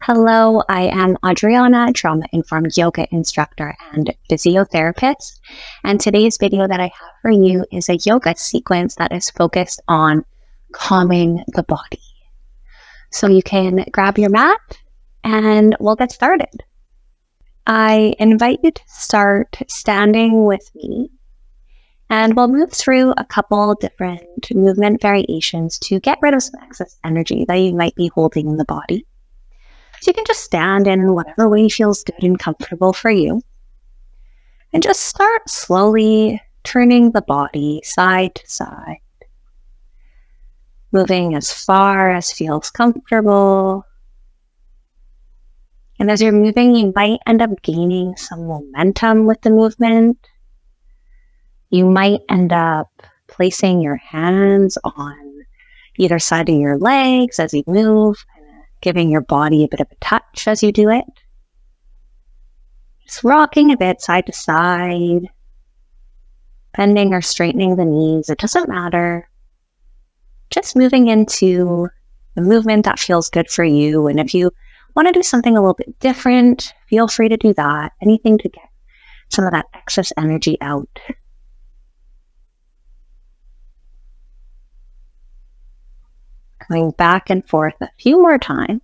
Hello, I am Adriana, trauma-informed yoga instructor and physiotherapist. And today's video that I have for you is a yoga sequence that is focused on calming the body. So you can grab your mat and we'll get started. I invite you to start standing with me, and we'll move through a couple different movement variations to get rid of some excess energy that you might be holding in the body. So you can just stand in whatever way feels good and comfortable for you. And just start slowly turning the body side to side, moving as far as feels comfortable. And as you're moving, you might end up gaining some momentum with the movement. You might end up placing your hands on either side of your legs as you move, giving your body a bit of a touch as you do it. Just rocking a bit side to side, bending or straightening the knees, it doesn't matter. Just moving into the movement that feels good for you. And if you want to do something a little bit different, feel free to do that. Anything to get some of that excess energy out. Going back and forth a few more times.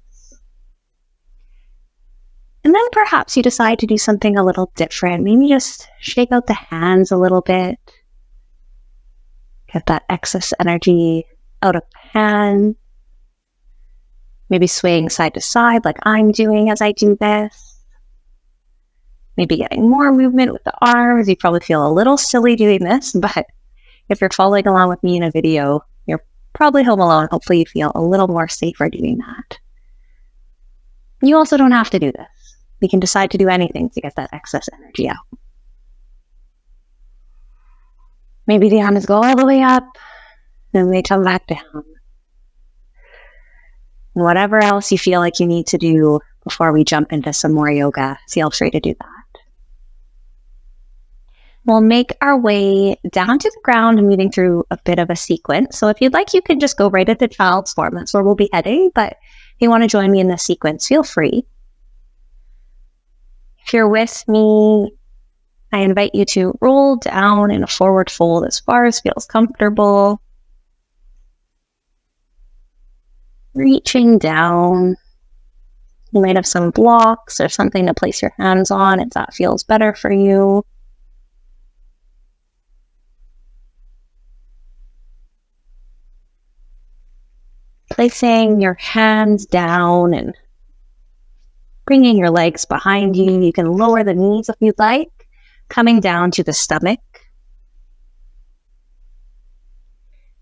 And then perhaps you decide to do something a little different. Maybe just shake out the hands a little bit. Get that excess energy out of the hand. Maybe swaying side to side like I'm doing as I do this. Maybe getting more movement with the arms. You probably feel a little silly doing this, but if you're following along with me in a video, you're probably home alone. Hopefully you feel a little more safer doing that. You also don't have to do this. You can decide to do anything to get that excess energy out. Maybe the arms go all the way up, then they come back down. And whatever else you feel like you need to do before we jump into some more yoga, feel free to do that. We'll make our way down to the ground, moving through a bit of a sequence. So if you'd like, you can just go right into child's form. That's where we'll be heading. But if you want to join me in this sequence, feel free. If you're with me, I invite you to roll down in a forward fold as far as feels comfortable. Reaching down. You might have some blocks or something to place your hands on if that feels better for you. Placing your hands down and bringing your legs behind you. You can lower the knees if you'd like, coming down to the stomach.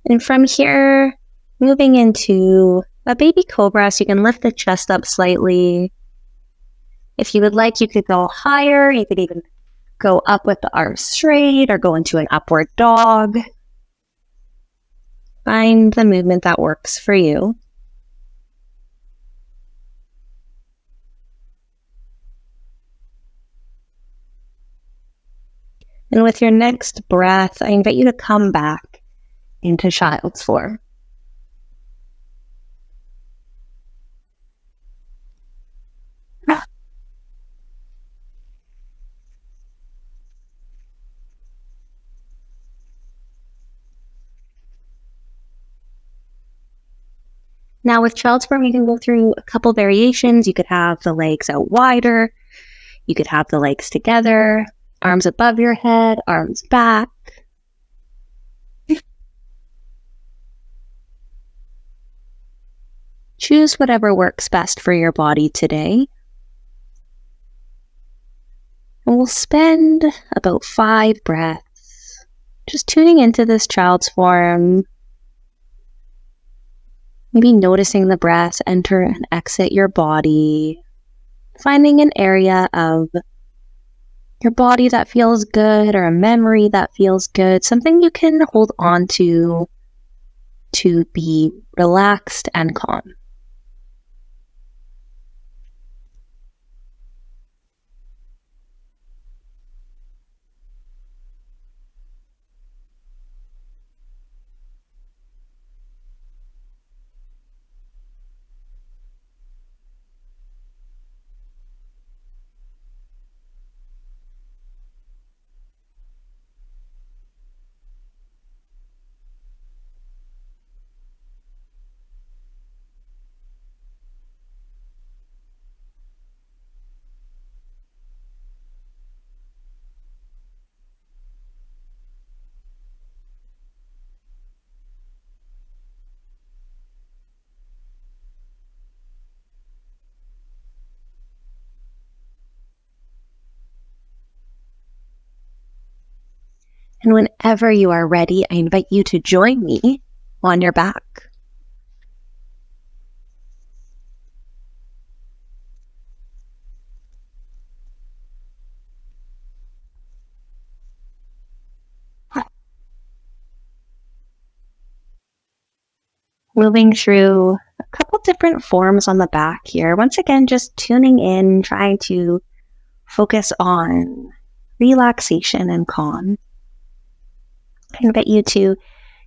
And from here, moving into a baby cobra, so you can lift the chest up slightly. If you would like, you could go higher. You could even go up with the arms straight or go into an upward dog. Find the movement that works for you. And with your next breath, I invite you to come back into child's form. Now with child's form, you can go through a couple variations. You could have the legs out wider. You could have the legs together, arms above your head, arms back. Choose whatever works best for your body today. And we'll spend about 5 breaths just tuning into this child's form. Maybe noticing the breath enter and exit your body. Finding an area of your body that feels good or a memory that feels good. Something you can hold on to be relaxed and calm. And whenever you are ready, I invite you to join me on your back. Moving through a couple different forms on the back here. Once again, just tuning in, trying to focus on relaxation and calm. I invite you to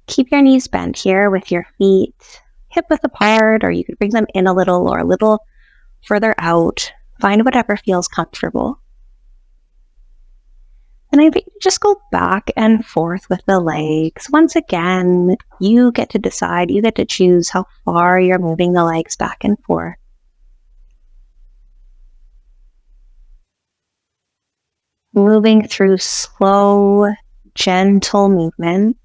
keep your knees bent here with your feet hip width apart, or you could bring them in a little or a little further out. Find whatever feels comfortable. And I invite you to just go back and forth with the legs. Once again, you get to decide, you get to choose how far you're moving the legs back and forth. Moving through slow, gentle movement.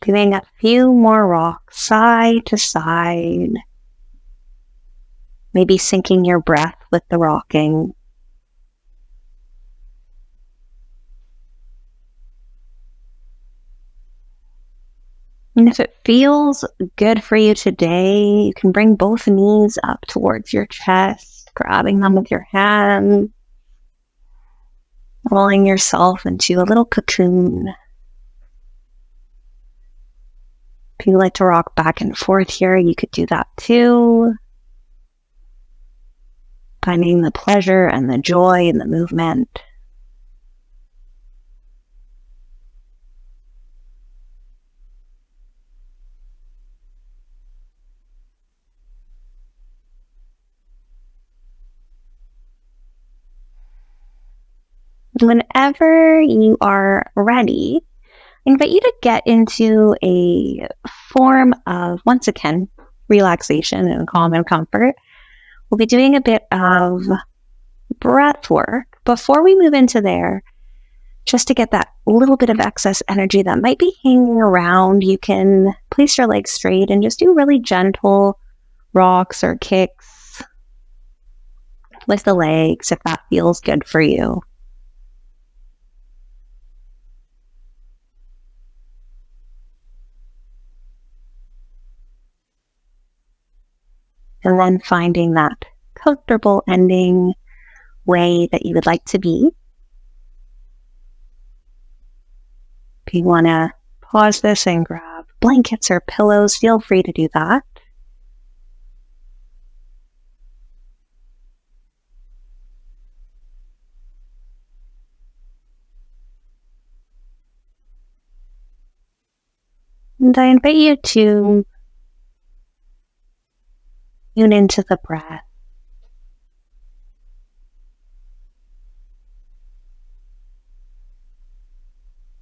Doing a few more rocks side to side. Maybe syncing your breath with the rocking. And if it feels good for you today, you can bring both knees up towards your chest, grabbing them with your hands, rolling yourself into a little cocoon. If you like to rock back and forth here, you could do that too. Finding the pleasure and the joy in the movement. Whenever you are ready, I invite you to get into a form of, once again, relaxation and calm and comfort. We'll be doing a bit of breath work before we move into there, just to get that little bit of excess energy that might be hanging around. You can place your legs straight and just do really gentle rocks or kicks with the legs if that feels good for you. And then finding that comfortable ending way that you would like to be. If you want to pause this and grab blankets or pillows, feel free to do that. And I invite you to tune into the breath.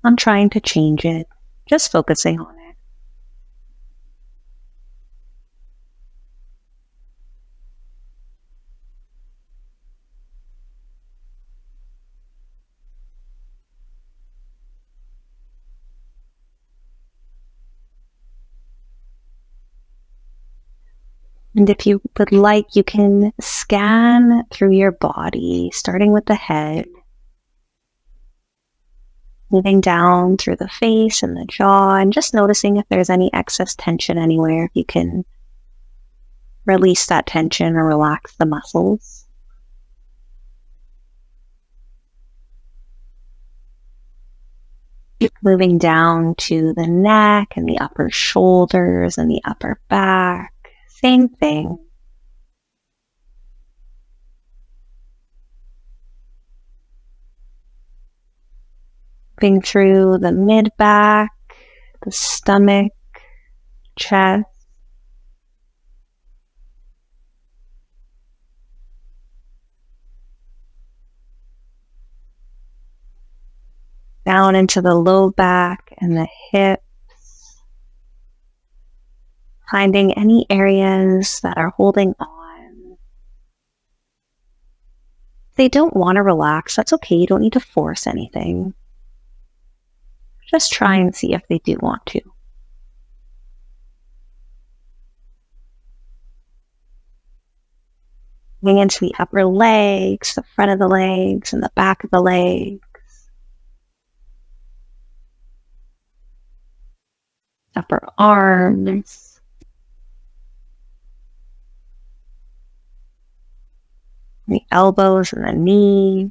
I'm trying to change it, just focusing on it. And if you would like, you can scan through your body, starting with the head, moving down through the face and the jaw, and just noticing if there's any excess tension anywhere. If you can release that tension or relax the muscles. Moving down to the neck and the upper shoulders and the upper back. Same thing. Moving through the mid-back, the stomach, chest. Down into the low back and the hips. Finding any areas that are holding on. If they don't want to relax, that's okay. You don't need to force anything. Just try and see if they do want to. Moving into the upper legs, the front of the legs, and the back of the legs. Upper arms. The elbows and the knees.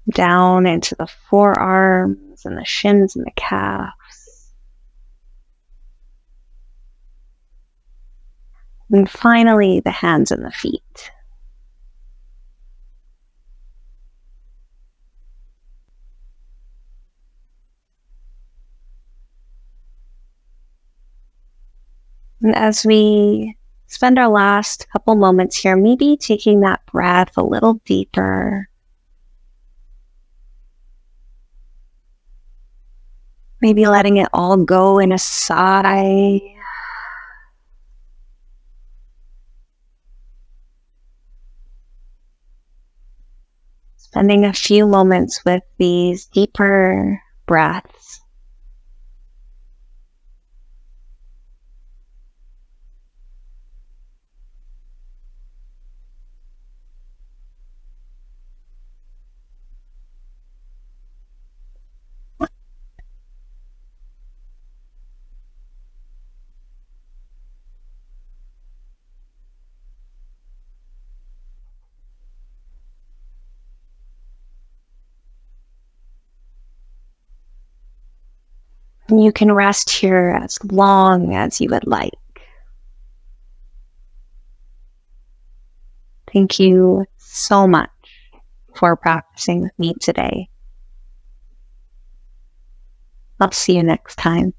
Down into the forearms and the shins and the calves. And finally, the hands and the feet. And as we spend our last couple moments here, maybe taking that breath a little deeper. Maybe letting it all go in a sigh. Spending a few moments with these deeper breaths. And you can rest here as long as you would like. Thank you so much for practicing with me today. I'll see you next time.